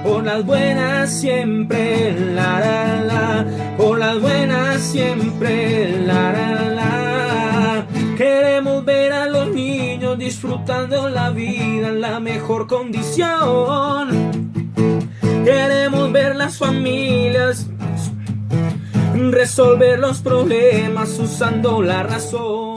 por las buenas siempre, la la la, por las buenas siempre, la la la. Queremos ver a los niños disfrutando la vida en la mejor condición. Queremos ver las familias resolver los problemas usando la razón.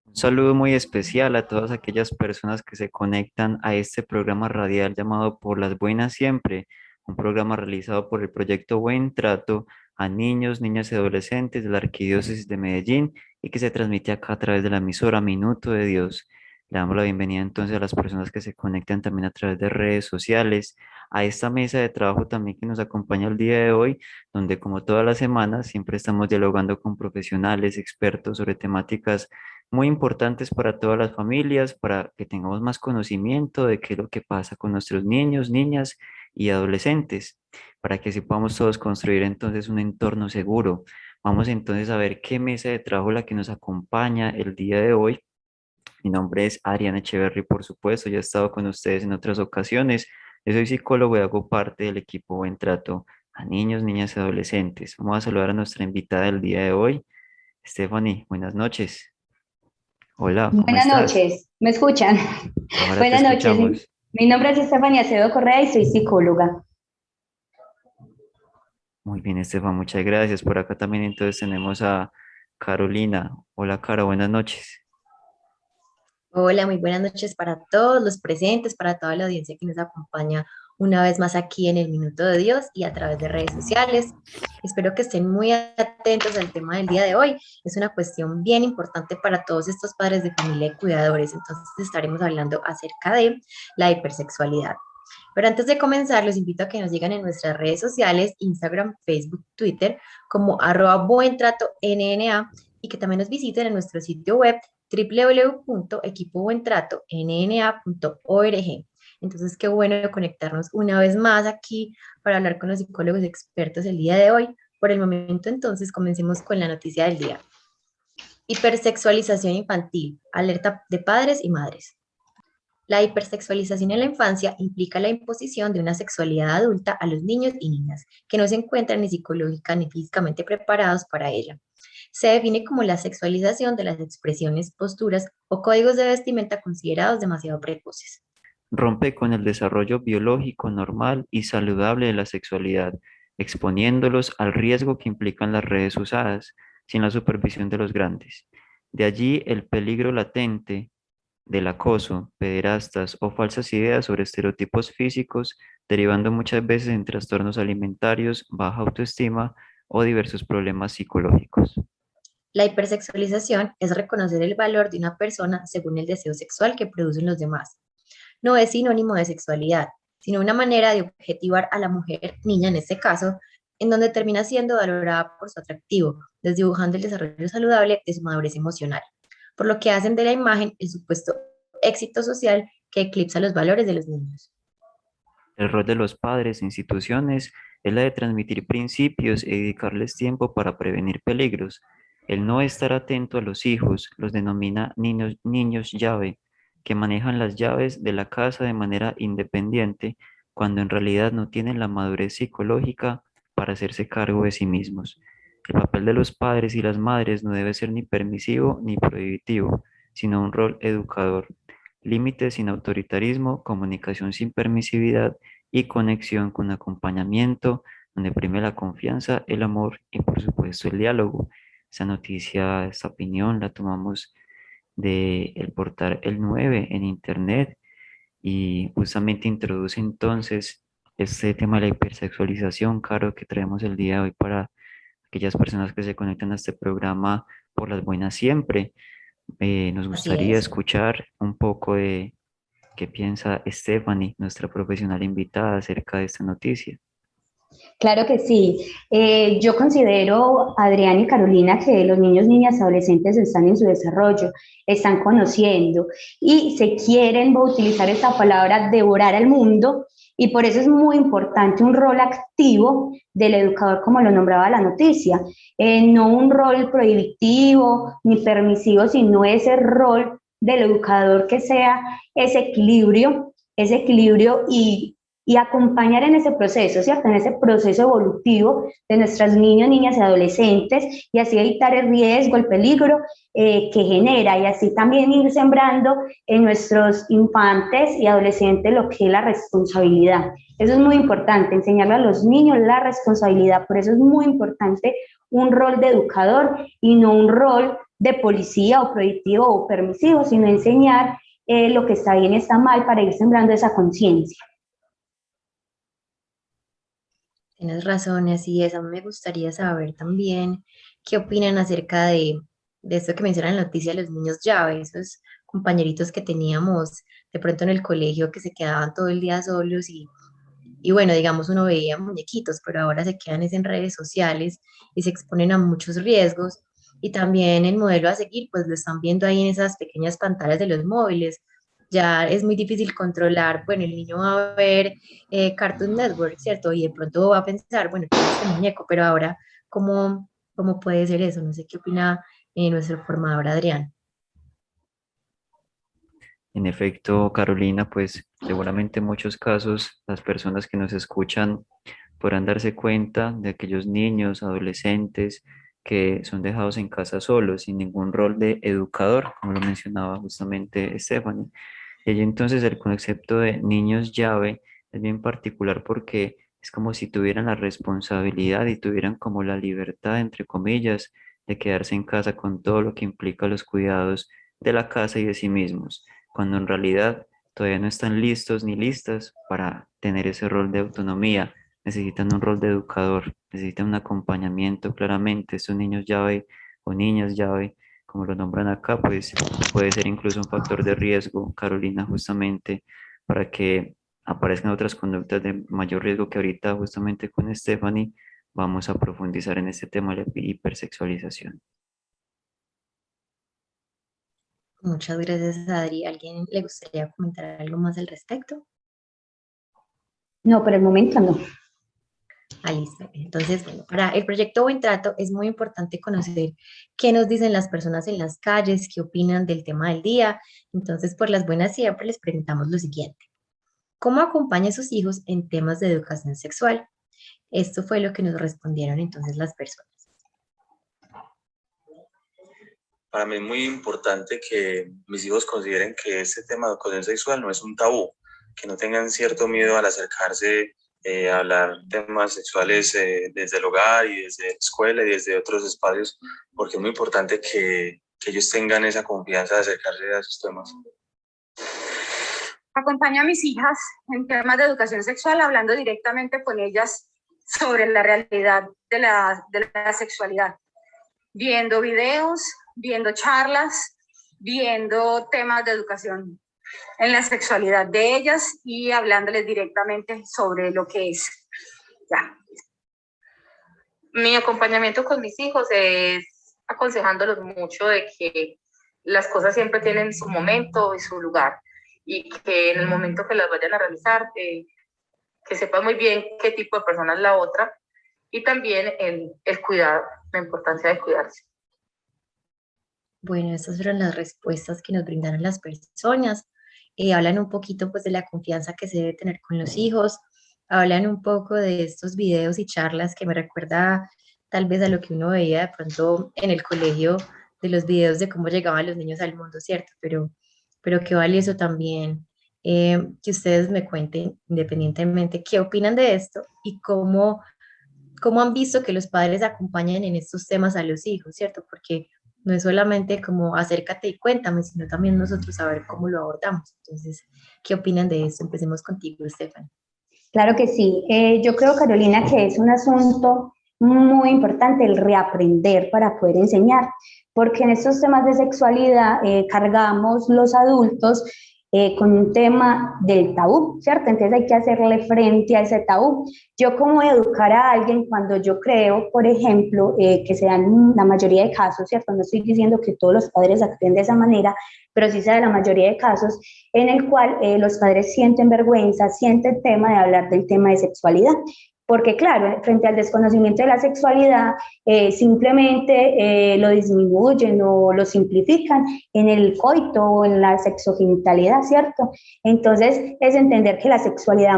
Un saludo muy especial a todas aquellas personas que se conectan a este programa radial llamado Por las Buenas Siempre, un programa realizado por el proyecto Buen Trato a niños, niñas y adolescentes de la Arquidiócesis de Medellín y que se transmite acá a través de la emisora Minuto de Dios. Le damos la bienvenida entonces a las personas que se conectan también a través de redes sociales, a esta mesa de trabajo también que nos acompaña el día de hoy, donde como todas las semanas siempre estamos dialogando con profesionales, expertos sobre temáticas muy importantes para todas las familias, para que tengamos más conocimiento de qué es lo que pasa con nuestros niños, niñas y adolescentes, para que así podamos todos construir entonces un entorno seguro. Vamos entonces a ver qué mesa de trabajo la que nos acompaña el día de hoy. Mi nombre es Adriana Echeverry, por supuesto, ya he estado con ustedes en otras ocasiones. Yo soy psicólogo y hago parte del equipo Buen Trato a niños, niñas y adolescentes. Vamos a saludar a nuestra invitada del día de hoy, Stephanie. Buenas noches. Hola, ¿cómo Buenas estás? noches, ¿me escuchan? Ahora te Buenas noches, escuchamos. mi nombre es Estefania Acevedo Correa y soy psicóloga. Muy bien, Estefan, muchas gracias. Por acá también entonces tenemos a Carolina. Hola, Caro, buenas noches. Hola, muy buenas noches para todos los presentes, para toda la audiencia que nos acompaña una vez más aquí en el Minuto de Dios y a través de redes sociales. Espero que estén muy atentos al tema del día de hoy. Es una cuestión bien importante para todos estos padres de familia y cuidadores. Entonces estaremos hablando acerca de la hipersexualidad. Pero antes de comenzar, los invito a que nos sigan en nuestras redes sociales, Instagram, Facebook, Twitter, como @buentratonna y que también nos visiten en nuestro sitio web www.equipobuentratonna.org. Entonces, qué bueno conectarnos una vez más aquí para hablar con los psicólogos expertos el día de hoy. Por el momento, entonces, comencemos con la noticia del día. Hipersexualización infantil, alerta de padres y madres. La hipersexualización en la infancia implica la imposición de una sexualidad adulta a los niños y niñas que no se encuentran ni psicológica ni físicamente preparados para ella. Se define como la sexualización de las expresiones, posturas o códigos de vestimenta considerados demasiado precoces. Rompe con el desarrollo biológico normal y saludable de la sexualidad, exponiéndolos al riesgo que implican las redes usadas, sin la supervisión de los grandes. De allí el peligro latente del acoso, pederastas o falsas ideas sobre estereotipos físicos, derivando muchas veces en trastornos alimentarios, baja autoestima o diversos problemas psicológicos. La hipersexualización es reconocer el valor de una persona según el deseo sexual que producen los demás. No es sinónimo de sexualidad, sino una manera de objetivar a la mujer, niña en este caso, en donde termina siendo valorada por su atractivo, desdibujando el desarrollo saludable de su madurez emocional, por lo que hacen de la imagen el supuesto éxito social que eclipsa los valores de los niños. El rol de los padres e instituciones es la de transmitir principios y dedicarles tiempo para prevenir peligros. El no estar atento a los hijos los denomina niños, niños llave, que manejan las llaves de la casa de manera independiente cuando en realidad no tienen la madurez psicológica para hacerse cargo de sí mismos. El papel de los padres y las madres no debe ser ni permisivo ni prohibitivo, sino un rol educador. Límites sin autoritarismo, comunicación sin permisividad y conexión con acompañamiento, donde prime la confianza, el amor y por supuesto el diálogo. Esta noticia, esta opinión la tomamos de el portal El 9 en internet y justamente introduce entonces este tema de la hipersexualización, Caro, que traemos el día de hoy para aquellas personas que se conectan a este programa por las buenas siempre. Nos Así gustaría es. escuchar un poco de qué piensa Stephanie, nuestra profesional invitada, acerca de esta noticia. Claro que sí. Yo considero, Adrián y Carolina, que los niños, niñas, adolescentes están en su desarrollo, están conociendo y se quieren, voy a utilizar esta palabra, devorar al mundo, y por eso es muy importante un rol activo del educador, como lo nombraba la noticia, no un rol prohibitivo ni permisivo, sino ese rol del educador que sea ese equilibrio y y acompañar en ese proceso, ¿cierto? En ese proceso evolutivo de nuestros niños, niñas y adolescentes, y así evitar el riesgo, el peligro que genera, y así también ir sembrando en nuestros infantes y adolescentes lo que es la responsabilidad. Eso es muy importante, enseñarle a los niños la responsabilidad, por eso es muy importante un rol de educador y no un rol de policía o prohibitivo o permisivo, sino enseñar lo que está bien y está mal para ir sembrando esa conciencia. Tienes razón, así es. A mí me gustaría saber también qué opinan acerca de esto que mencionan en la noticia de los niños llave, esos compañeritos que teníamos de pronto en el colegio que se quedaban todo el día solos y bueno, digamos, uno veía muñequitos, pero ahora se quedan es en redes sociales y se exponen a muchos riesgos. Y también el modelo a seguir, pues lo están viendo ahí en esas pequeñas pantallas de los móviles. Ya es muy difícil controlar, bueno, el niño va a ver Cartoon Network, ¿cierto? Y de pronto va a pensar, bueno, ¿qué es este muñeco? Pero ahora, ¿cómo puede ser eso? No sé qué opina nuestro formador Adrián. En efecto, Carolina, pues seguramente en muchos casos las personas que nos escuchan podrán darse cuenta de aquellos niños, adolescentes que son dejados en casa solos, sin ningún rol de educador, como lo mencionaba justamente Stephanie. Y allí entonces el concepto de niños llave es bien particular porque es como si tuvieran la responsabilidad y tuvieran como la libertad, entre comillas, de quedarse en casa con todo lo que implica los cuidados de la casa y de sí mismos, cuando en realidad todavía no están listos ni listas para tener ese rol de autonomía. Necesitan un rol de educador, necesitan un acompañamiento claramente. Estos niños llave o niñas llave, como lo nombran acá, pues puede ser incluso un factor de riesgo, Carolina, justamente para que aparezcan otras conductas de mayor riesgo que ahorita justamente con Stephanie vamos a profundizar en este tema de la hipersexualización. Muchas gracias, Adri. ¿Alguien le gustaría comentar algo más al respecto? No, por el momento no. Ah, listo. Entonces, bueno, para el proyecto Buen Trato es muy importante conocer qué nos dicen las personas en las calles, qué opinan del tema del día. Entonces, por las buenas siempre les preguntamos lo siguiente. ¿Cómo acompaña a sus hijos en temas de educación sexual? Esto fue lo que nos respondieron entonces las personas. Para mí es muy importante que mis hijos consideren que este tema de educación sexual no es un tabú, que no tengan cierto miedo al acercarse a hablar temas sexuales desde el hogar y desde la escuela y desde otros espacios, porque es muy importante que ellos tengan esa confianza de acercarse a esos temas. Acompaño a mis hijas en temas de educación sexual, hablando directamente con ellas sobre la realidad de la sexualidad, viendo videos, viendo charlas, viendo temas de educación en la sexualidad de ellas y hablándoles directamente sobre lo que es. Ya. Mi acompañamiento con mis hijos es aconsejándolos mucho de que las cosas siempre tienen su momento y su lugar y que en el momento que las vayan a realizar, que sepan muy bien qué tipo de persona es la otra y también el cuidado, la importancia de cuidarse. Bueno, estas fueron las respuestas que nos brindaron las personas. Hablan un poquito pues de la confianza que se debe tener con los hijos, hablan un poco de estos videos y charlas que me recuerda tal vez a lo que uno veía de pronto en el colegio, de los videos de cómo llegaban los niños al mundo, ¿cierto? Pero qué valioso también que ustedes me cuenten independientemente qué opinan de esto y cómo han visto que los padres acompañan en estos temas a los hijos, ¿cierto? Porque no es solamente como acércate y cuéntame, sino también nosotros saber cómo lo abordamos. Entonces, ¿qué opinan de esto? Empecemos contigo, Estefan. Claro que sí. Yo creo, Carolina, que es un asunto muy importante el reaprender para poder enseñar, porque en estos temas de sexualidad cargamos los adultos con un tema del tabú, ¿cierto? Entonces hay que hacerle frente a ese tabú. Yo cómo educar a alguien cuando yo creo, por ejemplo, que se dan la mayoría de casos, ¿cierto? No estoy diciendo que todos los padres actúen de esa manera, pero sí se da la mayoría de casos en el cual los padres sienten vergüenza, sienten tema de hablar del tema de sexualidad. porque claro, frente al desconocimiento de la sexualidad, simplemente lo disminuyen o lo simplifican en el coito o en la sexogenitalidad, ¿cierto? Entonces es entender que la sexualidad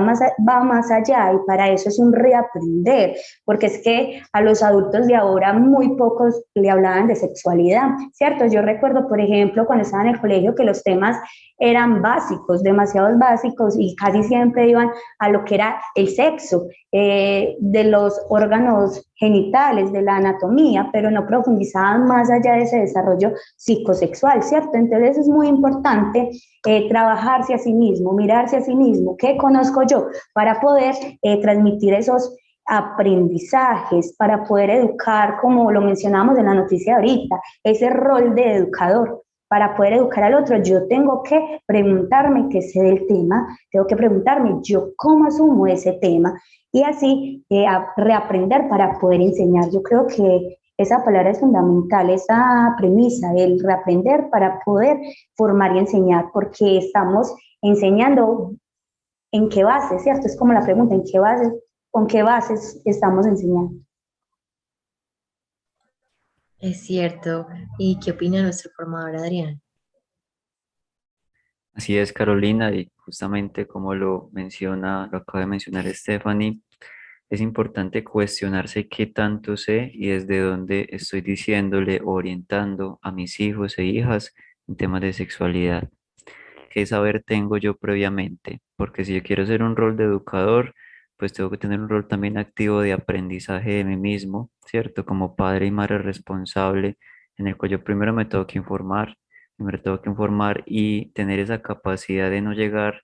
va más allá y para eso es un reaprender, porque es que a los adultos de ahora muy pocos le hablaban de sexualidad, ¿cierto? Yo recuerdo, por ejemplo, cuando estaba en el colegio que los temas eran básicos, demasiados básicos y casi siempre iban a lo que era el sexo, de los órganos genitales, de la anatomía, pero no profundizaban más allá de ese desarrollo psicosexual, ¿cierto? Entonces es muy importante trabajarse a sí mismo, mirarse a sí mismo, ¿qué conozco yo? Para poder transmitir esos aprendizajes, para poder educar, como lo mencionamos en la noticia ahorita, ese rol de educador. Para poder educar al otro, yo tengo que preguntarme qué sé del tema, tengo que preguntarme yo cómo asumo ese tema y así reaprender para poder enseñar. Yo creo que esa palabra es fundamental, esa premisa, el reaprender para poder formar y enseñar, porque estamos enseñando en qué base, ¿cierto? Es como la pregunta, ¿en qué base, con qué bases estamos enseñando? Es cierto. ¿Y qué opina nuestro formador Adrián? Así es, Carolina, y justamente como lo acaba de mencionar Stephanie, es importante cuestionarse qué tanto sé y desde dónde estoy diciéndole o orientando a mis hijos e hijas en temas de sexualidad. ¿Qué saber tengo yo previamente? Porque si yo quiero ser un rol de educador, pues tengo que tener un rol también activo de aprendizaje de mí mismo, ¿cierto? Como padre y madre responsable, en el cual yo primero me tengo que informar, primero tengo que informar y tener esa capacidad de no llegar,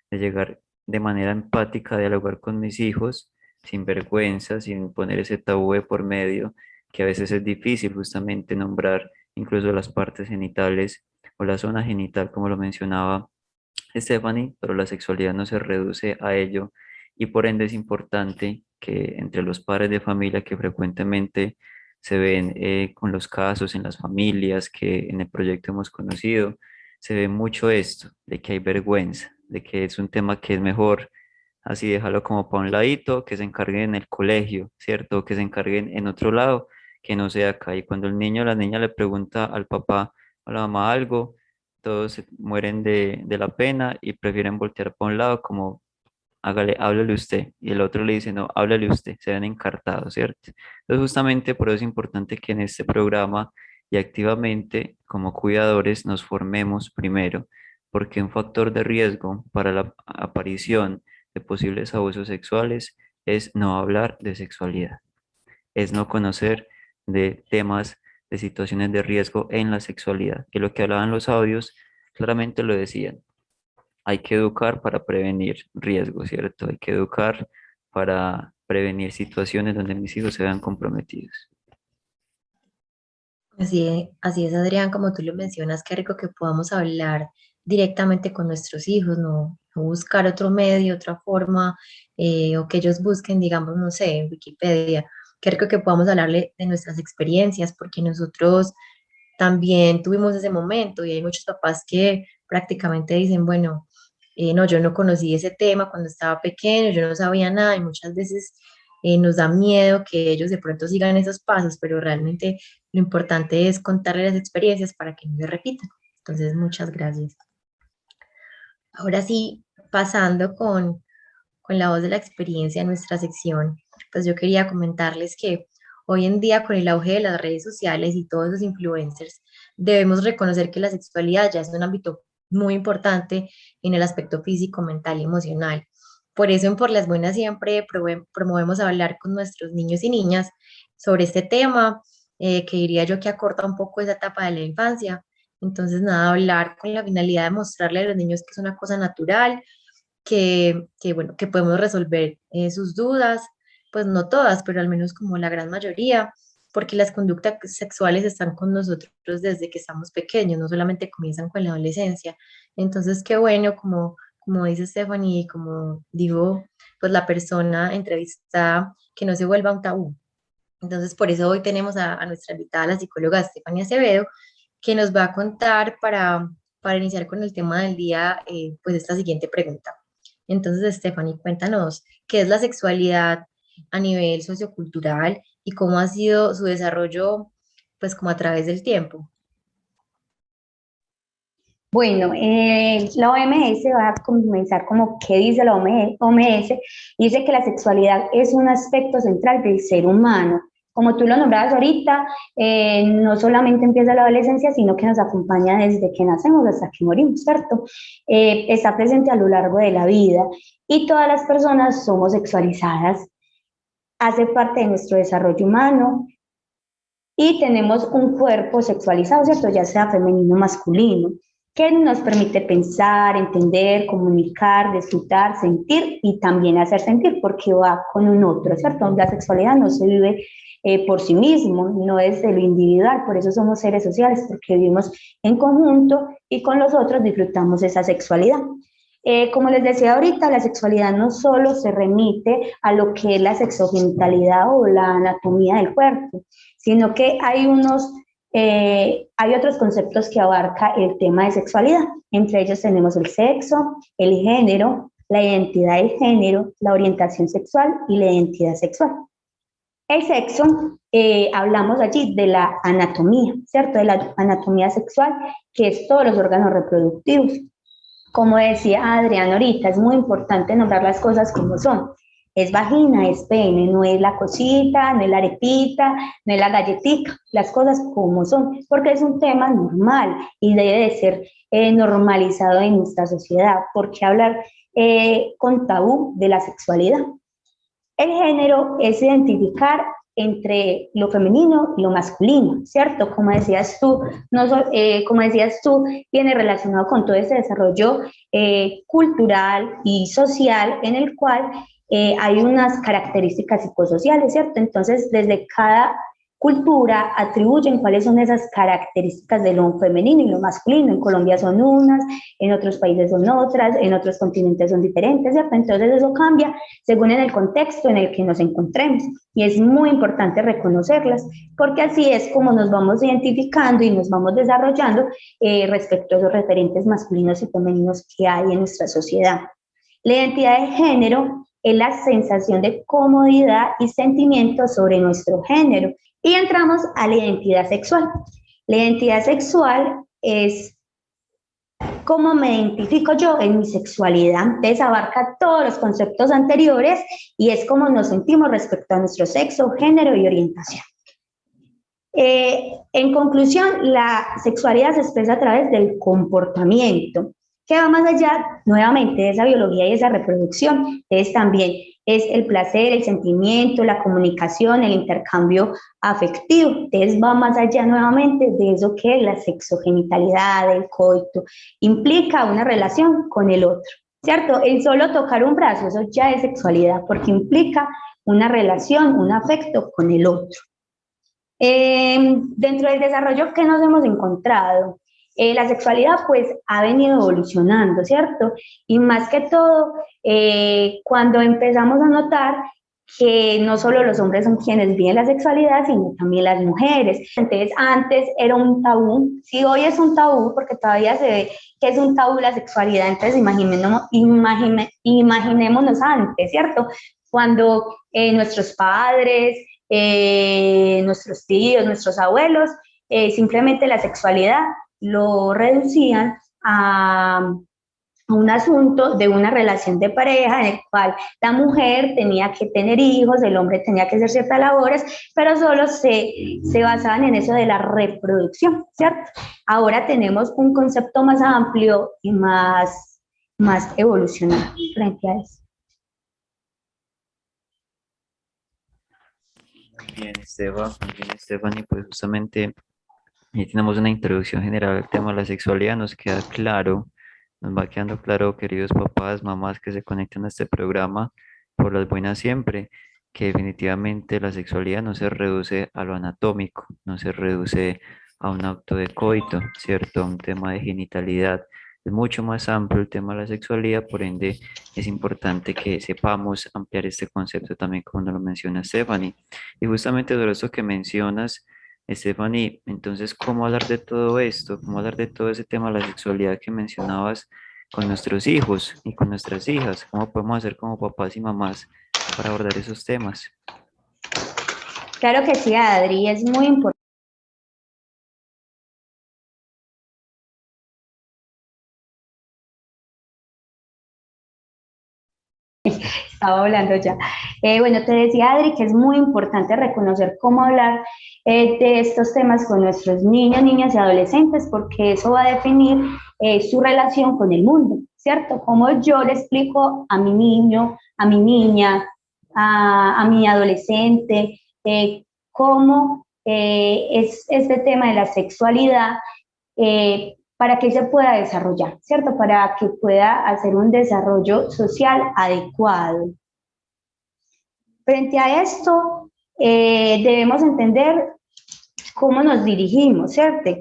de llegar de manera empática a dialogar con mis hijos, sin vergüenza, sin poner ese tabú de por medio, que a veces es difícil justamente nombrar incluso las partes genitales o la zona genital, como lo mencionaba Stephanie, pero la sexualidad no se reduce a ello y por ende es importante que entre los padres de familia que frecuentemente se ven con los casos en las familias que en el proyecto hemos conocido, se ve mucho esto, de que hay vergüenza, de que es un tema que es mejor así déjalo como para un ladito, que se encarguen en el colegio, ¿cierto? Que se encarguen en otro lado, que no sea acá. Y cuando el niño o la niña le pregunta al papá o a la mamá algo, todos se mueren de la pena y prefieren voltear para un lado como, hágale, háblale usted. Y el otro le dice, no, háblale usted, se ven encartados, ¿cierto? Entonces justamente por eso es importante que en este programa y activamente como cuidadores nos formemos primero, porque un factor de riesgo para la aparición de posibles abusos sexuales es no hablar de sexualidad, es no conocer de temas, de situaciones de riesgo en la sexualidad. Y lo que hablaban los audios claramente lo decían. Hay que educar para prevenir riesgos, ¿cierto? Hay que educar para prevenir situaciones donde mis hijos se vean comprometidos. Así es, Adrián, como tú lo mencionas, qué rico que podamos hablar directamente con nuestros hijos, no buscar otro medio, otra forma, o que ellos busquen, digamos, no sé, en Wikipedia. Qué rico que podamos hablarle de nuestras experiencias, porque nosotros también tuvimos ese momento y hay muchos papás que prácticamente dicen, bueno, no, yo no conocí ese tema cuando estaba pequeño, yo no sabía nada y muchas veces nos da miedo que ellos de pronto sigan esos pasos, pero realmente lo importante es contarles las experiencias para que no se repitan. Entonces, muchas gracias. Ahora sí, pasando con la voz de la experiencia en nuestra sección, pues yo quería comentarles que hoy en día con el auge de las redes sociales y todos los influencers, debemos reconocer que la sexualidad ya es un ámbito muy importante en el aspecto físico, mental y emocional. Por eso en Por las Buenas siempre promovemos hablar con nuestros niños y niñas sobre este tema, que diría yo que acorta un poco esa etapa de la infancia. Entonces, nada, hablar con la finalidad de mostrarle a los niños que es una cosa natural, bueno, que podemos resolver sus dudas, pues no todas, pero al menos como la gran mayoría, porque las conductas sexuales están con nosotros desde que estamos pequeños, no solamente comienzan con la adolescencia. Entonces, qué bueno, como dice Stephanie, como digo, pues la persona entrevistada, que no se vuelva un tabú. Entonces, por eso hoy tenemos a nuestra invitada, la psicóloga Stephanie Acevedo, que nos va a contar para iniciar con el tema del día, pues esta siguiente pregunta. Entonces, Stephanie, cuéntanos, ¿qué es la sexualidad a nivel sociocultural y cómo ha sido su desarrollo, pues como a través del tiempo. Bueno, la OMS va a comenzar como qué dice la OMS, dice que la sexualidad es un aspecto central del ser humano. Como tú lo nombrabas ahorita, no solamente empieza la adolescencia, sino que nos acompaña desde que nacemos hasta que morimos, ¿cierto? Está presente a lo largo de la vida y todas las personas somos sexualizadas, hace parte de nuestro desarrollo humano y tenemos un cuerpo sexualizado, ¿cierto? Ya sea femenino o masculino, que nos permite pensar, entender, comunicar, disfrutar, sentir y también hacer sentir, porque va con un otro, ¿cierto? La sexualidad no se vive por sí mismo, no es de lo individual, por eso somos seres sociales, porque vivimos en conjunto y con los otros disfrutamos esa sexualidad. Como les decía ahorita, la sexualidad no solo se remite a lo que es la sexogenitalidad o la anatomía del cuerpo, sino que hay otros conceptos que abarca el tema de sexualidad. Entre ellos tenemos el sexo, el género, la identidad de género, la orientación sexual y la identidad sexual. El sexo, hablamos allí de la anatomía, ¿cierto? De la anatomía sexual, que es todos los órganos reproductivos. Como decía Adrián ahorita, es muy importante nombrar las cosas como son. Es vagina, es pene, no es la cosita, no es la arepita, no es la galletita, las cosas como son, porque es un tema normal y debe de ser normalizado en nuestra sociedad. ¿Por qué hablar con tabú de la sexualidad? El género es identificar entre lo femenino y lo masculino, ¿cierto? Como decías tú, viene relacionado con todo ese desarrollo cultural y social en el cual hay unas características psicosociales, ¿cierto? Entonces, desde cada cultura atribuyen cuáles son esas características de lo femenino y lo masculino. En Colombia son unas, en otros países son otras, en otros continentes son diferentes, ¿cierto? Entonces eso cambia según en el contexto en el que nos encontremos y es muy importante reconocerlas porque así es como nos vamos identificando y nos vamos desarrollando respecto a esos referentes masculinos y femeninos que hay en nuestra sociedad. La identidad de género es la sensación de comodidad y sentimiento sobre nuestro género. Y entramos a la identidad sexual. La identidad sexual es cómo me identifico yo en mi sexualidad. Entonces abarca todos los conceptos anteriores y es cómo nos sentimos respecto a nuestro sexo, género y orientación. En conclusión, la sexualidad se expresa a través del comportamiento, que va más allá, nuevamente, de esa biología y esa reproducción. Entonces también es el placer, el sentimiento, la comunicación, el intercambio afectivo. Entonces va más allá nuevamente de eso que es la sexogenitalidad, el coito. Implica una relación con el otro, ¿cierto? El solo tocar un brazo, eso ya es sexualidad, porque implica una relación, un afecto con el otro. Dentro del desarrollo que nos hemos encontrado, la sexualidad pues ha venido evolucionando, ¿cierto? Y más que todo, cuando empezamos a notar que no solo los hombres son quienes viven la sexualidad, sino también las mujeres. Entonces, antes era un tabú, sí, hoy es un tabú, porque todavía se ve que es un tabú la sexualidad, entonces imaginémonos antes, ¿cierto? Cuando nuestros padres, nuestros tíos, nuestros abuelos, simplemente la sexualidad lo reducían a un asunto de una relación de pareja en el cual la mujer tenía que tener hijos, el hombre tenía que hacer ciertas labores, pero solo se basaban en eso de la reproducción, ¿cierto? Ahora tenemos un concepto más amplio y más evolucionado frente a eso. Muy bien, Esteban, y pues justamente ahí tenemos una introducción general al tema de la sexualidad, nos queda claro, nos va quedando claro, queridos papás, mamás que se conectan a este programa por las buenas siempre, que definitivamente la sexualidad no se reduce a lo anatómico, no se reduce a un acto de coito, ¿cierto? A un tema de genitalidad. Es mucho más amplio el tema de la sexualidad, por ende es importante que sepamos ampliar este concepto también como lo menciona Stephanie. Y justamente sobre eso que mencionas, Stephanie, entonces, ¿cómo hablar de todo esto? ¿Cómo hablar de todo ese tema de la sexualidad que mencionabas con nuestros hijos y con nuestras hijas? ¿Cómo podemos hacer como papás y mamás para abordar esos temas? Claro que sí, Adri, es muy importante. Estaba hablando ya. Bueno, te decía, Adri, que es muy importante reconocer cómo hablar de estos temas con nuestros niños, niñas y adolescentes, porque eso va a definir su relación con el mundo, ¿cierto? Cómo yo le explico a mi niño, a mi niña, a mi adolescente, cómo es este tema de la sexualidad, para que se pueda desarrollar, ¿cierto? Para que pueda hacer un desarrollo social adecuado. Frente a esto, debemos entender cómo nos dirigimos, ¿cierto?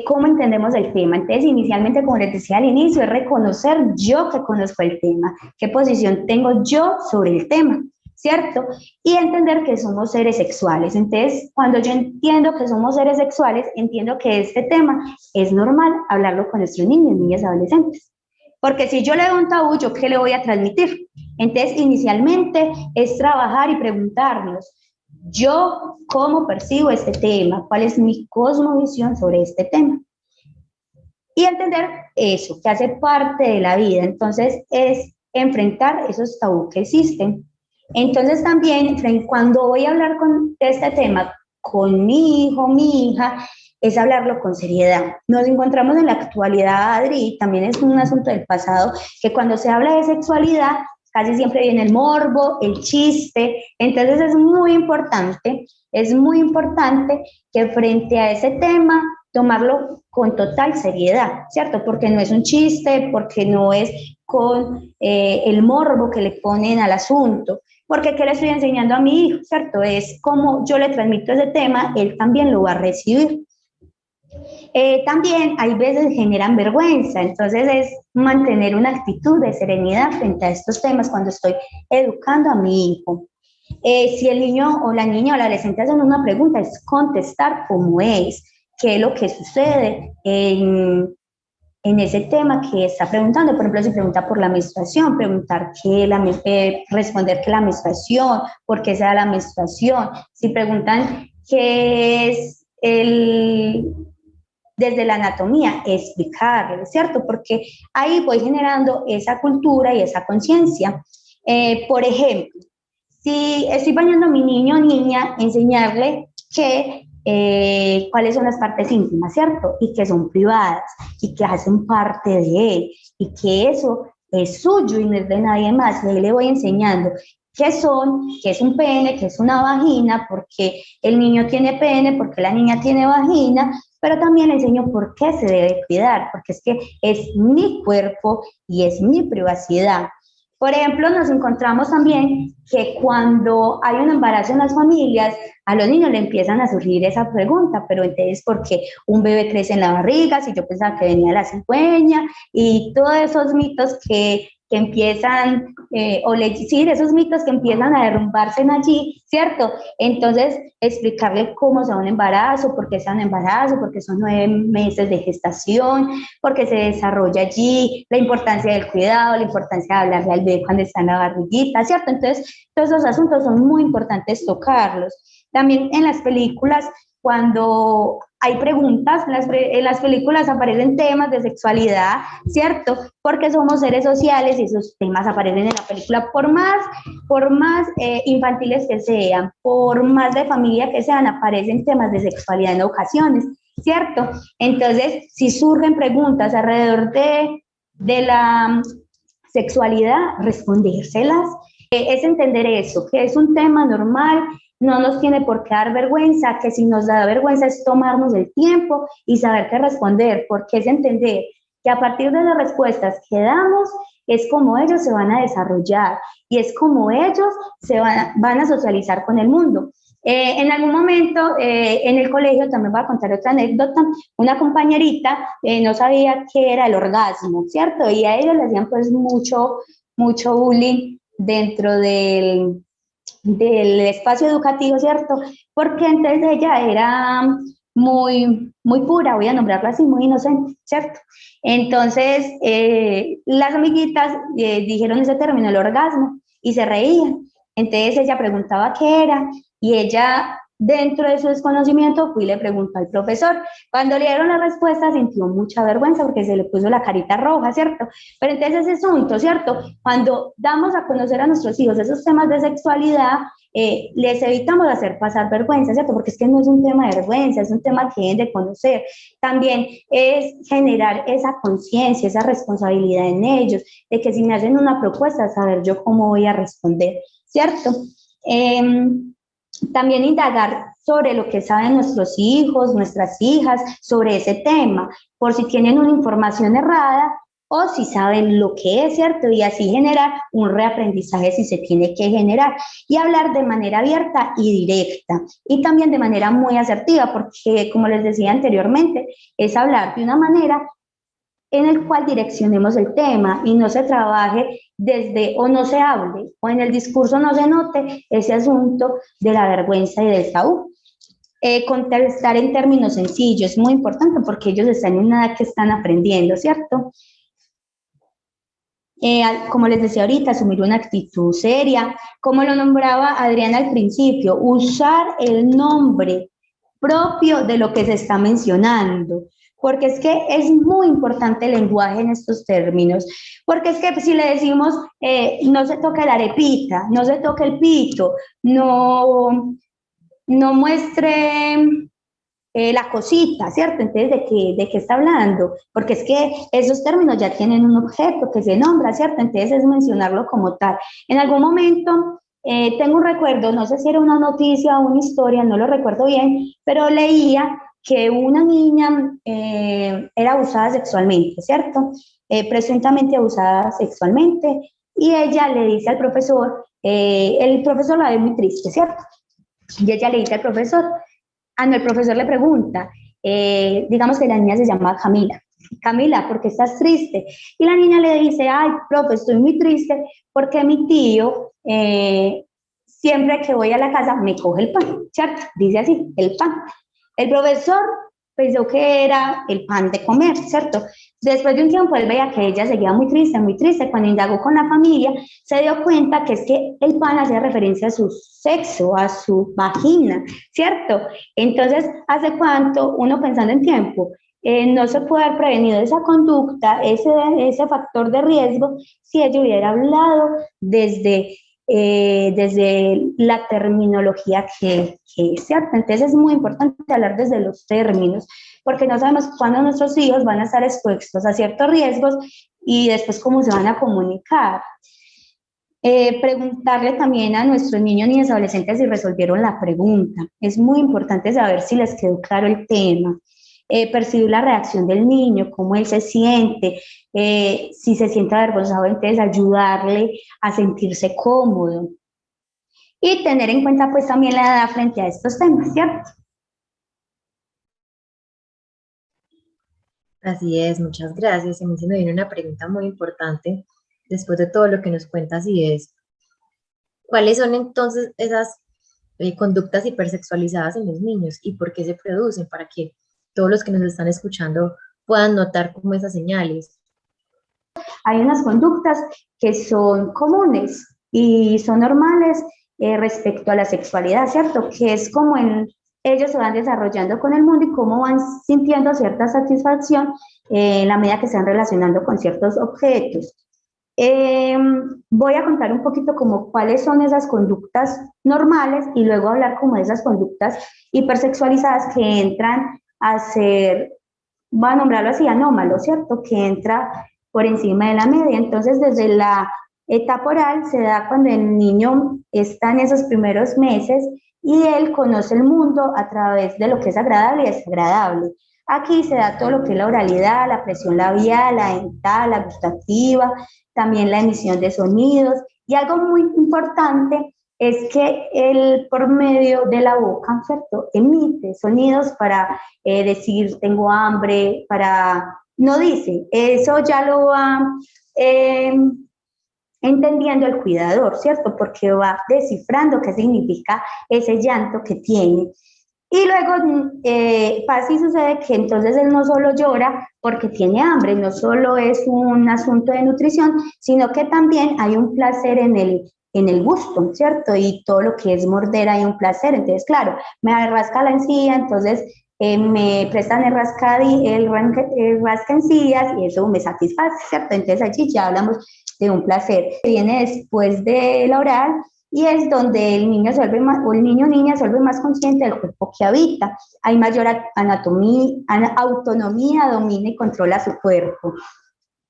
Cómo entendemos el tema. Entonces, inicialmente, como les decía al inicio, es reconocer yo que conozco el tema, qué posición tengo yo sobre el tema, ¿cierto? Y entender que somos seres sexuales. Entonces, cuando yo entiendo que somos seres sexuales, entiendo que este tema es normal hablarlo con nuestros niños, niñas, adolescentes. Porque si yo le doy un tabú, ¿yo qué le voy a transmitir? Entonces, inicialmente es trabajar y preguntarnos, yo cómo percibo este tema, cuál es mi cosmovisión sobre este tema. Y entender eso, que hace parte de la vida. Entonces, es enfrentar esos tabús que existen. Entonces, también, cuando voy a hablar de este tema con mi hijo, mi hija, es hablarlo con seriedad. Nos encontramos en la actualidad, Adri, también es un asunto del pasado, que cuando se habla de sexualidad, casi siempre viene el morbo, el chiste. Entonces es muy importante que frente a ese tema tomarlo con total seriedad, ¿cierto? Porque no es un chiste, porque no es con el morbo que le ponen al asunto, porque ¿qué le estoy enseñando a mi hijo? ¿Cierto? Es como yo le transmito ese tema, él también lo va a recibir. También hay veces generan vergüenza, entonces es mantener una actitud de serenidad frente a estos temas cuando estoy educando a mi hijo. Si el niño o la niña o el adolescente hacen una pregunta, es contestar cómo es, qué es lo que sucede en ese tema que está preguntando. Por ejemplo, si pregunta por la menstruación, responder qué es la menstruación, por qué se da la menstruación. Si preguntan qué es desde la anatomía, explicarle, ¿cierto? Porque ahí voy generando esa cultura y esa conciencia. Por ejemplo, si estoy bañando a mi niño o niña, enseñarle cuáles son las partes íntimas, ¿cierto? Y que son privadas y que hacen parte de él y que eso es suyo y no es de nadie más. Y ahí le voy enseñando qué es un pene, qué es una vagina, porque el niño tiene pene, porque la niña tiene vagina, pero también le enseño por qué se debe cuidar, porque es que es mi cuerpo y es mi privacidad. Por ejemplo, nos encontramos también que cuando hay un embarazo en las familias, a los niños le empiezan a surgir esa pregunta, pero entonces, ¿por qué un bebé crece en la barriga? Si yo pensaba que venía de la cigüeña, y todos esos mitos que empiezan, esos mitos que empiezan a derrumbarse en allí, ¿cierto? Entonces, explicarle cómo se da un embarazo, por qué se da un embarazo, por qué son 9 meses de gestación, por qué se desarrolla allí, la importancia del cuidado, la importancia de hablarle al bebé cuando está en la barriguita, ¿cierto? Entonces, todos esos asuntos son muy importantes tocarlos. También en las películas, cuando hay preguntas, en las películas aparecen temas de sexualidad, ¿cierto? Porque somos seres sociales y esos temas aparecen en la película, por más infantiles que sean, por más de familia que sean, aparecen temas de sexualidad en ocasiones, ¿cierto? Entonces, si surgen preguntas alrededor de la sexualidad, respondérselas. Es entender eso, que es un tema normal, no nos tiene por qué dar vergüenza, que si nos da vergüenza es tomarnos el tiempo y saber qué responder, porque es entender que a partir de las respuestas que damos es como ellos se van a desarrollar y es como ellos van a socializar con el mundo. En algún momento en el colegio, también voy a contar otra anécdota, una compañerita no sabía qué era el orgasmo, ¿cierto? Y a ellos le hacían pues mucho bullying dentro del espacio educativo, ¿cierto? Porque entonces ella muy pura, voy a nombrarla así, muy inocente, ¿cierto? Entonces, las amiguitas dijeron ese término, el orgasmo, y se reían. Entonces ella preguntaba qué era, y ella, dentro de su desconocimiento, fue y le preguntó al profesor. Cuando le dieron la respuesta, sintió mucha vergüenza porque se le puso la carita roja, ¿cierto? Pero entonces ese asunto, ¿cierto? Cuando damos a conocer a nuestros hijos esos temas de sexualidad, les evitamos hacer pasar vergüenza, ¿cierto? Porque es que no es un tema de vergüenza, es un tema que deben de conocer. También es generar esa conciencia, esa responsabilidad en ellos, de que si me hacen una propuesta, saber yo cómo voy a responder, ¿cierto? También indagar sobre lo que saben nuestros hijos, nuestras hijas, sobre ese tema, por si tienen una información errada o si saben lo que es, ¿cierto? Y así generar un reaprendizaje si se tiene que generar. Y hablar de manera abierta y directa. Y también de manera muy asertiva, porque como les decía anteriormente, es hablar de una manera en el cual direccionemos el tema y no se trabaje desde, o no se hable, o en el discurso no se note ese asunto de la vergüenza y del tabú. Contestar en términos sencillos es muy importante porque ellos están en una edad que están aprendiendo, ¿cierto? Como les decía ahorita, asumir una actitud seria, como lo nombraba Adriana al principio, usar el nombre propio de lo que se está mencionando, porque es que es muy importante el lenguaje en estos términos, porque es que si le decimos no se toque la arepita, no se toque el pito, no muestre la cosita, ¿cierto? Entonces, ¿de qué está hablando? Porque es que esos términos ya tienen un objeto que se nombra, ¿cierto? Entonces es mencionarlo como tal. En algún momento tengo un recuerdo, no sé si era una noticia o una historia, no lo recuerdo bien, pero leía que una niña era abusada sexualmente, ¿cierto? Presuntamente abusada sexualmente, y ella le dice al profesor, el profesor la ve muy triste, ¿cierto? Y ella le dice al profesor, no, el profesor le pregunta, digamos que la niña se llama Camila. Camila, ¿por qué estás triste? Y la niña le dice, ay, profe, estoy muy triste porque mi tío, siempre que voy a la casa, me coge el pan, ¿cierto? Dice así, el pan. El profesor pensó que era el pan de comer, ¿cierto? Después de un tiempo, él veía que ella seguía muy triste, muy triste. Cuando indagó con la familia, se dio cuenta que es que el pan hacía referencia a su sexo, a su vagina, ¿cierto? Entonces, ¿hace cuánto, uno pensando en tiempo, no se puede haber prevenido esa conducta, ese factor de riesgo, si ella hubiera hablado desde la terminología que es, ¿cierto? Entonces es muy importante hablar desde los términos, porque no sabemos cuándo nuestros hijos van a estar expuestos a ciertos riesgos y después cómo se van a comunicar. Preguntarle también a nuestros niños, niñas y adolescentes si resolvieron la pregunta. Es muy importante saber si les quedó claro el tema. Percibir la reacción del niño, cómo él se siente, si se siente avergonzado, entonces ayudarle a sentirse cómodo. Y tener en cuenta pues también la edad frente a estos temas, ¿cierto? Así es, muchas gracias. A mí se me viene una pregunta muy importante después de todo lo que nos cuentas y es, ¿cuáles son entonces esas conductas hipersexualizadas en los niños y por qué se producen? Para que todos los que nos están escuchando puedan notar como esas señales. Hay unas conductas que son comunes y son normales respecto a la sexualidad, ¿cierto? Que es como ellos se van desarrollando con el mundo y cómo van sintiendo cierta satisfacción en la medida que se van relacionando con ciertos objetos. Voy a contar un poquito como cuáles son esas conductas normales y luego hablar como de esas conductas hipersexualizadas que entran a ser, voy a nombrarlo así, anómalo, ¿cierto? Que entra por encima de la media. Entonces, desde la etapa oral se da cuando el niño está en esos primeros meses y él conoce el mundo a través de lo que es agradable y desagradable. Aquí se da todo lo que es la oralidad, la presión labial, la dental, la gustativa, también la emisión de sonidos. Y algo muy importante es que él, por medio de la boca, ¿cierto?, emite sonidos para decir tengo hambre, para, no dice, eso ya lo va entendiendo el cuidador, ¿cierto? Porque va descifrando qué significa ese llanto que tiene. Y luego pasa y sucede que entonces él no solo llora porque tiene hambre, no solo es un asunto de nutrición, sino que también hay un placer en el gusto, ¿cierto? Y todo lo que es morder hay un placer. Entonces, claro, me rasca la encía, entonces me prestan el rasca encías y eso me satisface, ¿cierto? Entonces allí ya hablamos de un placer. Viene después de la oral y es donde el niño se vuelve más, o el niño o niña se vuelve más consciente del cuerpo que habita. Hay mayor autonomía, domina y controla su cuerpo.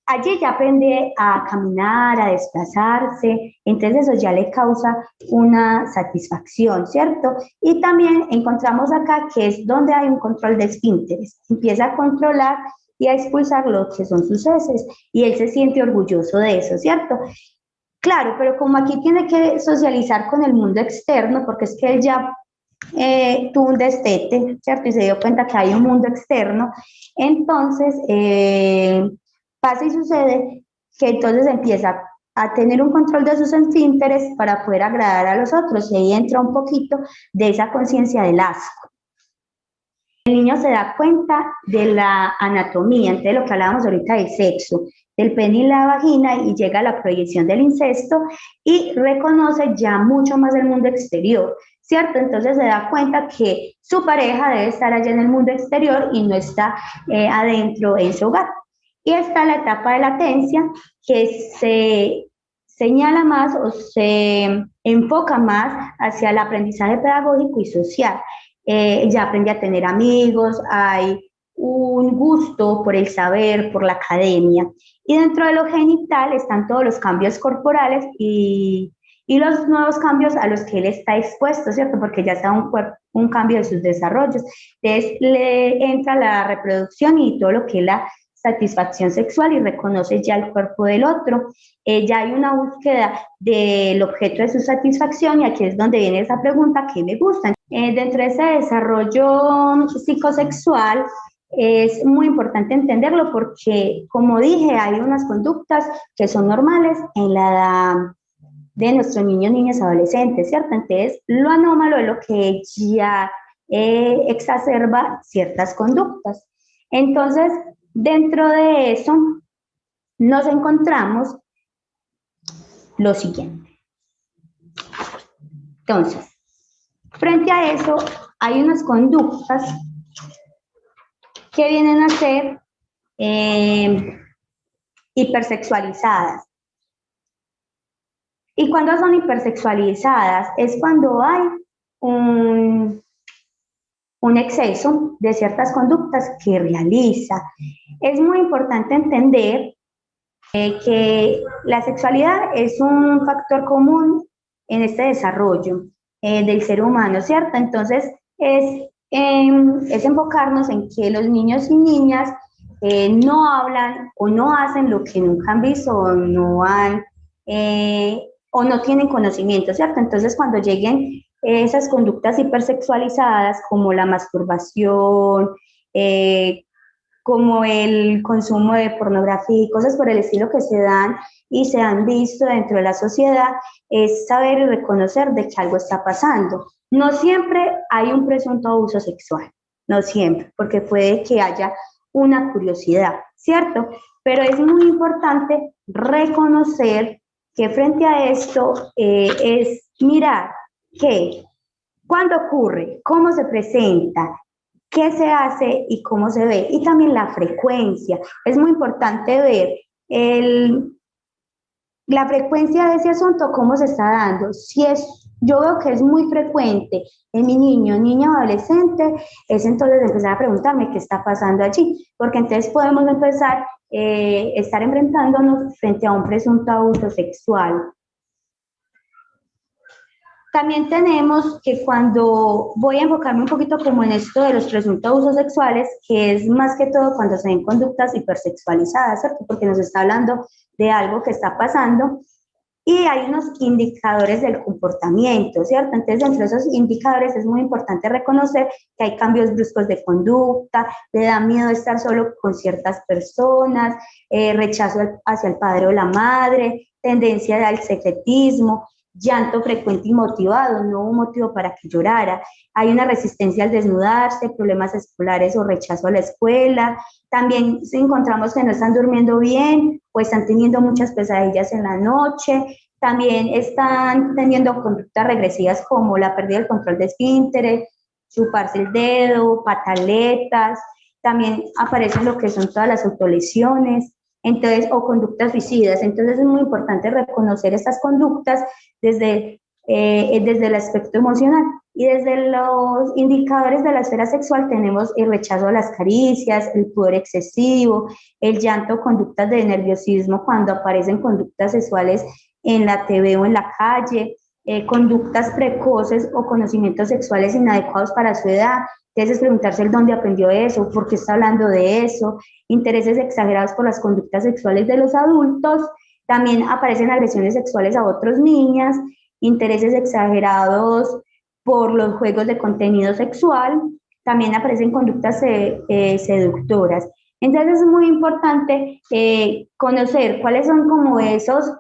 Allí ya aprende a caminar, a desplazarse, entonces eso ya le causa una satisfacción, ¿cierto? Y también encontramos acá que es donde hay un control de esfínteres. Empieza a controlar y a expulsar lo que son sus heces y él se siente orgulloso de eso, ¿cierto? Claro, pero como aquí tiene que socializar con el mundo externo, porque es que él ya tuvo un destete, ¿cierto? Y se dio cuenta que hay un mundo externo, entonces pasa y sucede que entonces empieza a tener un control de sus esfínteres para poder agradar a los otros, y ahí entra un poquito de esa conciencia del asco. El niño se da cuenta de la anatomía, entonces lo que hablábamos ahorita del sexo, del pene y la vagina, y llega a la proyección del incesto y reconoce ya mucho más el mundo exterior, ¿cierto? Entonces se da cuenta que su pareja debe estar allá en el mundo exterior y no está adentro en su hogar. Y está la etapa de latencia, que se señala más o se enfoca más hacia el aprendizaje pedagógico y social. Ya aprende a tener amigos, hay un gusto por el saber, por la academia. Y dentro de lo genital están todos los cambios corporales y los nuevos cambios a los que él está expuesto, ¿cierto? Porque ya está un cambio de sus desarrollos. Entonces le entra la reproducción y todo lo que es la satisfacción sexual y reconoce ya el cuerpo del otro. Ya hay una búsqueda del objeto de su satisfacción y aquí es donde viene esa pregunta, ¿qué me gusta? Dentro de ese desarrollo psicosexual es muy importante entenderlo porque, como dije, hay unas conductas que son normales en la edad de nuestros niños, niñas, adolescentes, ¿cierto? Entonces, lo anómalo es lo que ya exacerba ciertas conductas. Entonces, dentro de eso, nos encontramos lo siguiente. Entonces, frente a eso, hay unas conductas que vienen a ser hipersexualizadas. ¿Y cuando son hipersexualizadas? Es cuando hay un exceso de ciertas conductas que realiza. Es muy importante entender que la sexualidad es un factor común en este desarrollo del ser humano, ¿cierto? Entonces, es enfocarnos en que los niños y niñas no hablan o no hacen lo que nunca han visto o no tienen conocimiento, ¿cierto? Entonces, cuando lleguen esas conductas hipersexualizadas como la masturbación, como el consumo de pornografía y cosas por el estilo que se dan y se han visto dentro de la sociedad, es saber y reconocer de que algo está pasando. No siempre hay un presunto abuso sexual, no siempre, porque puede que haya una curiosidad, ¿cierto? Pero es muy importante reconocer que frente a esto es mirar que cuándo ocurre, cómo se presenta, qué se hace y cómo se ve, y también la frecuencia. Es muy importante ver la frecuencia de ese asunto, cómo se está dando. Yo veo que es muy frecuente en mi niño, niña o adolescente, es entonces empezar a preguntarme qué está pasando allí, porque entonces podemos empezar a estar enfrentándonos frente a un presunto abuso sexual. También tenemos que cuando voy a enfocarme un poquito como en esto de los presuntos abusos sexuales, que es más que todo cuando se ven conductas hipersexualizadas, ¿cierto? Porque nos está hablando de algo que está pasando y hay unos indicadores del comportamiento, ¿cierto? Entonces, entre esos indicadores es muy importante reconocer que hay cambios bruscos de conducta, le da miedo estar solo con ciertas personas, rechazo hacia el padre o la madre, tendencia al secretismo, llanto frecuente y motivado, no hubo motivo para que llorara. Hay una resistencia al desnudarse, problemas escolares o rechazo a la escuela. También si encontramos que no están durmiendo bien o están teniendo muchas pesadillas en la noche. También están teniendo conductas regresivas como la pérdida del control de esfínteres, chuparse el dedo, pataletas. También aparecen lo que son todas las autolesiones, entonces, o conductas suicidas. Entonces es muy importante reconocer estas conductas desde el aspecto emocional. Y desde los indicadores de la esfera sexual tenemos el rechazo a las caricias, el pudor excesivo, el llanto, conductas de nerviosismo cuando aparecen conductas sexuales en la TV o en la calle, conductas precoces o conocimientos sexuales inadecuados para su edad. Entonces, preguntarse el dónde aprendió eso, por qué está hablando de eso, intereses exagerados por las conductas sexuales de los adultos. También aparecen agresiones sexuales a otros niñas, intereses exagerados por los juegos de contenido sexual. También aparecen conductas seductoras. Entonces, es muy importante conocer cuáles son como esos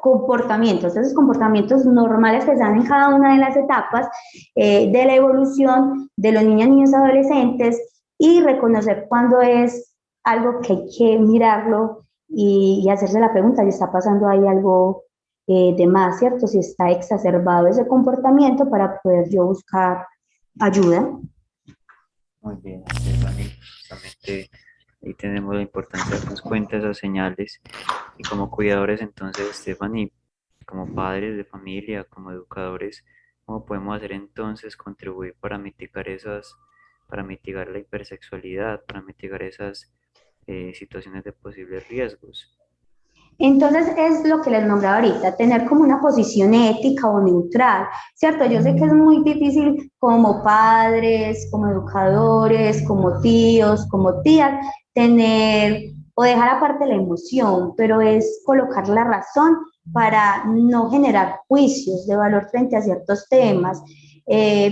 comportamientos normales que están en cada una de las etapas de la evolución de los niños, niñas, adolescentes, y reconocer cuando es algo que hay que mirarlo y hacerse la pregunta si está pasando ahí algo de más, ¿cierto? Si está exacerbado ese comportamiento para poder yo buscar ayuda. Muy bien, Stephanie, justamente ahí tenemos la importancia de darnos cuenta de esas señales y como cuidadores, entonces, Stephanie, como padres de familia, como educadores, ¿cómo podemos hacer entonces contribuir para mitigar la hipersexualidad, para mitigar esas situaciones de posibles riesgos? Entonces es lo que les nombraba ahorita, tener como una posición ética o neutral, ¿cierto? Yo sé que es muy difícil como padres, como educadores, como tíos, como tías, tener o dejar aparte la emoción, pero es colocar la razón para no generar juicios de valor frente a ciertos temas,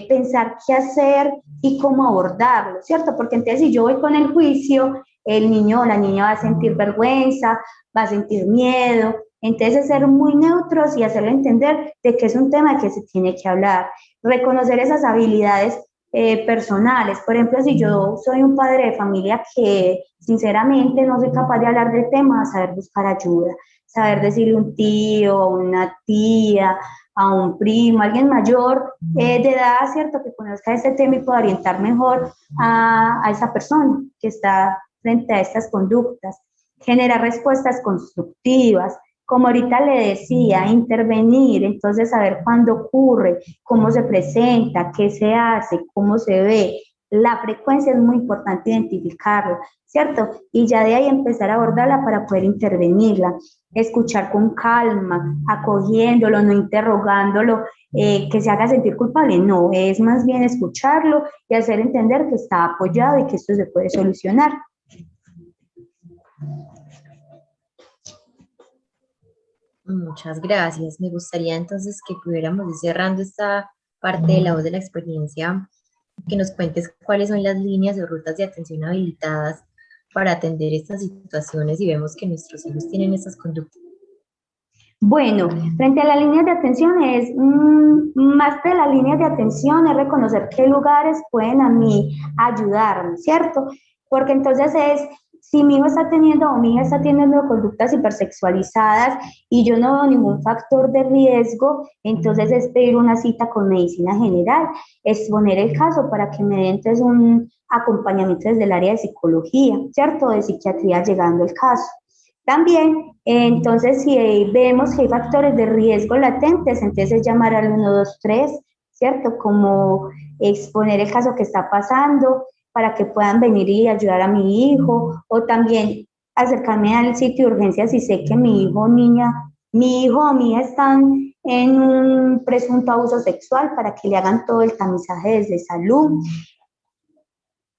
pensar qué hacer y cómo abordarlo, ¿cierto? Porque entonces si yo voy con el juicio, el niño o la niña va a sentir vergüenza, va a sentir miedo. Entonces, ser muy neutros y hacerle entender de que es un tema que se tiene que hablar. Reconocer esas habilidades personales. Por ejemplo, si yo soy un padre de familia que sinceramente no soy capaz de hablar del tema, saber buscar ayuda, saber decirle a un tío, a una tía, a un primo, a alguien mayor de edad, ¿cierto? Que conozca este tema y pueda orientar mejor a esa persona que está frente a estas conductas. Generar respuestas constructivas, como ahorita le decía, intervenir, entonces saber cuándo ocurre, cómo se presenta, qué se hace, cómo se ve. La frecuencia es muy importante identificarla, ¿cierto? Y ya de ahí empezar a abordarla para poder intervenirla. Escuchar con calma, acogiéndolo, no interrogándolo, que se haga sentir culpable. No, es más bien escucharlo y hacer entender que está apoyado y que esto se puede solucionar. Muchas gracias. Me gustaría entonces que pudiéramos ir cerrando esta parte de la voz de la experiencia, que nos cuentes cuáles son las líneas o rutas de atención habilitadas para atender estas situaciones y vemos que nuestros hijos tienen estas conductas. Bueno, frente a las líneas de atención más de las líneas de atención es reconocer qué lugares pueden a mí ayudarme, ¿cierto? Porque entonces si mi hijo está teniendo o mi hija está teniendo conductas hipersexualizadas y yo no veo ningún factor de riesgo, entonces es pedir una cita con medicina general, exponer el caso para que me den entonces un acompañamiento desde el área de psicología, ¿cierto? De psiquiatría llegando el caso. También, entonces, si vemos que hay factores de riesgo latentes, entonces llamar al 123, ¿cierto? Como exponer el caso que está pasando para que puedan venir y ayudar a mi hijo, o también acercarme al sitio de urgencias si sé que mi hijo o mi hijo o mi hija están en un presunto abuso sexual para que le hagan todo el tamizaje desde salud.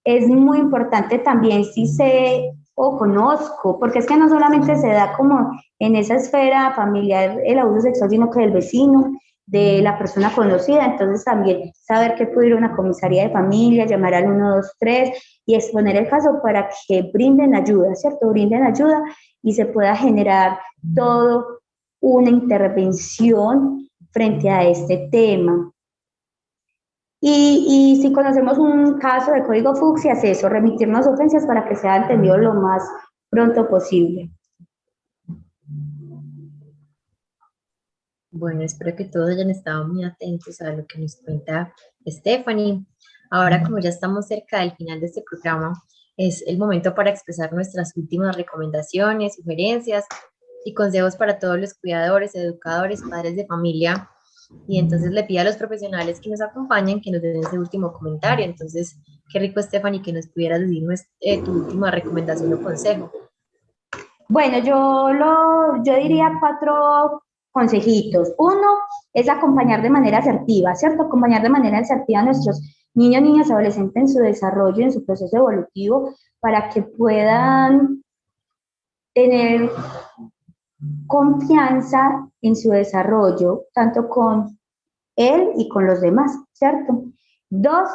Es muy importante también si sé o conozco, porque es que no solamente se da como en esa esfera familiar el abuso sexual, sino que del vecino, de la persona conocida. Entonces también saber que puede ir a una comisaría de familia, llamar al 123 y exponer el caso para que brinden ayuda, ¿cierto? Brinden ayuda y se pueda generar todo una intervención frente a este tema. Y si conocemos un caso de código fucsia, es eso, remitirnos ofensas para que sea entendido lo más pronto posible. Bueno, espero que todos hayan estado muy atentos a lo que nos cuenta Stephanie. Ahora, como ya estamos cerca del final de este programa, es el momento para expresar nuestras últimas recomendaciones, sugerencias y consejos para todos los cuidadores, educadores, padres de familia. Y entonces le pido a los profesionales que nos acompañen que nos den ese último comentario. Entonces, qué rico, Stephanie, que nos pudieras decir tu última recomendación o consejo. Bueno, yo diría 4 consejitos. Uno es acompañar de manera asertiva, ¿cierto? Acompañar de manera asertiva a nuestros niños, niñas, adolescentes en su desarrollo, en su proceso evolutivo, para que puedan tener confianza en su desarrollo, tanto con él y con los demás, ¿cierto? 2,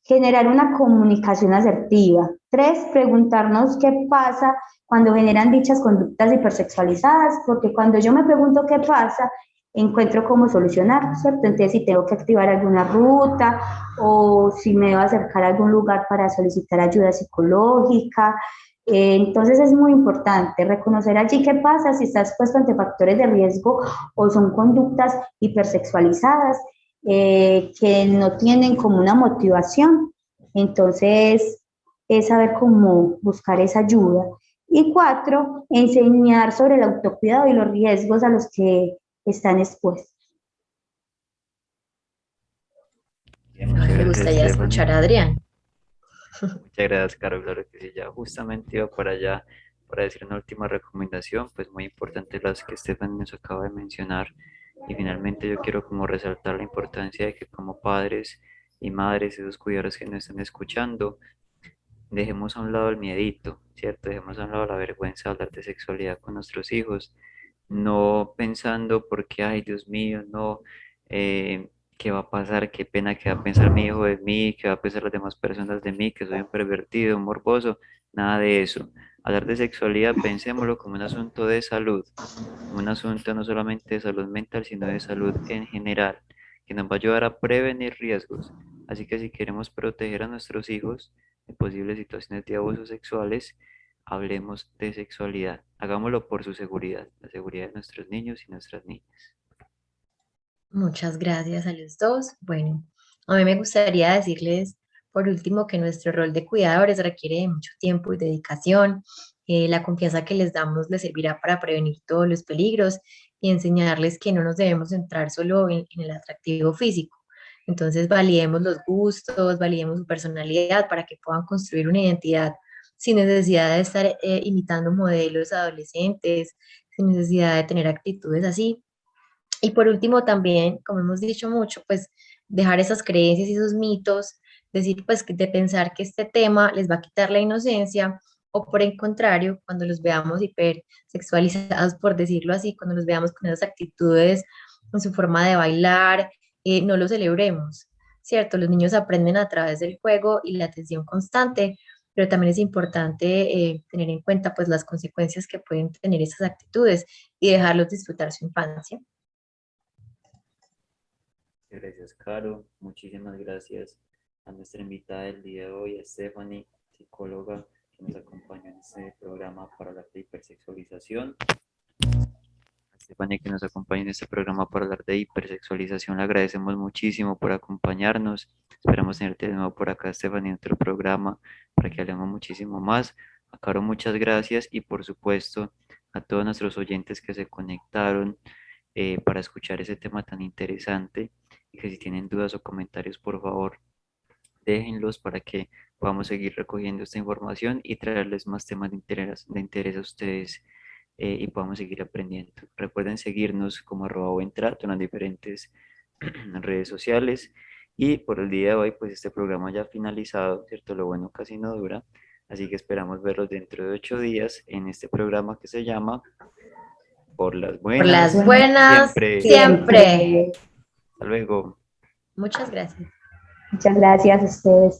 generar una comunicación asertiva. 3, preguntarnos qué pasa cuando generan dichas conductas hipersexualizadas, porque cuando yo me pregunto qué pasa, encuentro cómo solucionar, ¿cierto? Entonces, si tengo que activar alguna ruta o si me debo acercar a algún lugar para solicitar ayuda psicológica. Entonces, es muy importante reconocer allí qué pasa, si está expuesto ante factores de riesgo o son conductas hipersexualizadas que no tienen como una motivación. Entonces, es saber cómo buscar esa ayuda. Y 4, enseñar sobre el autocuidado y los riesgos a los que están expuestos. Me gustaría escuchar a Adrián. Muchas gracias, Caro. Claro que sí, ya justamente iba para allá para decir una última recomendación, pues muy importante las que Estefan nos acaba de mencionar. Y finalmente yo quiero como resaltar la importancia de que como padres y madres, esos cuidadores que nos están escuchando, dejemos a un lado el miedito, ¿cierto? Dejemos a un lado la vergüenza de hablar de sexualidad con nuestros hijos, no pensando porque, ay, Dios mío, no, ¿qué va a pasar? Qué pena que va a pensar mi hijo de mí, qué va a pensar las demás personas de mí, que soy un pervertido, un morboso, nada de eso. Hablar de sexualidad, pensémoslo como un asunto de salud, como un asunto no solamente de salud mental, sino de salud en general, que nos va a ayudar a prevenir riesgos. Así que si queremos proteger a nuestros hijos de posibles situaciones de abusos sexuales, hablemos de sexualidad. Hagámoslo por su seguridad, la seguridad de nuestros niños y nuestras niñas. Muchas gracias a los dos. Bueno, a mí me gustaría decirles, por último, que nuestro rol de cuidadores requiere de mucho tiempo y dedicación. La confianza que les damos les servirá para prevenir todos los peligros y enseñarles que no nos debemos centrar solo en el atractivo físico. Entonces, validemos los gustos, validemos su personalidad para que puedan construir una identidad sin necesidad de estar imitando modelos adolescentes, sin necesidad de tener actitudes así. Y por último también, como hemos dicho mucho, pues dejar esas creencias y esos mitos, decir pues de pensar que este tema les va a quitar la inocencia o por el contrario, cuando los veamos hipersexualizados, por decirlo así, cuando los veamos con esas actitudes en su forma de bailar, no lo celebremos, ¿cierto? Los niños aprenden a través del juego y la atención constante, pero también es importante tener en cuenta pues las consecuencias que pueden tener esas actitudes y dejarlos disfrutar su infancia. Gracias, Caro. Muchísimas gracias a nuestra invitada del día de hoy, a Stephanie, psicóloga, que nos acompañó en este programa para hablar de hipersexualización. A Stephanie, que nos acompaña en este programa para hablar de hipersexualización, le agradecemos muchísimo por acompañarnos. Esperamos tenerte de nuevo por acá, Stephanie, en otro programa para que hablemos muchísimo más. A Caro, muchas gracias y por supuesto a todos nuestros oyentes que se conectaron para escuchar ese tema tan interesante. Y que si tienen dudas o comentarios, por favor, déjenlos para que podamos seguir recogiendo esta información y traerles más temas de interés a ustedes y podamos seguir aprendiendo. Recuerden seguirnos como @buentrato en las diferentes redes sociales. Y por el día de hoy, pues este programa ya ha finalizado, ¿cierto? Lo bueno casi no dura. Así que esperamos verlos dentro de 8 días en este programa que se llama Por las Buenas. Por las buenas, siempre. Hasta luego. Muchas gracias. Muchas gracias a ustedes.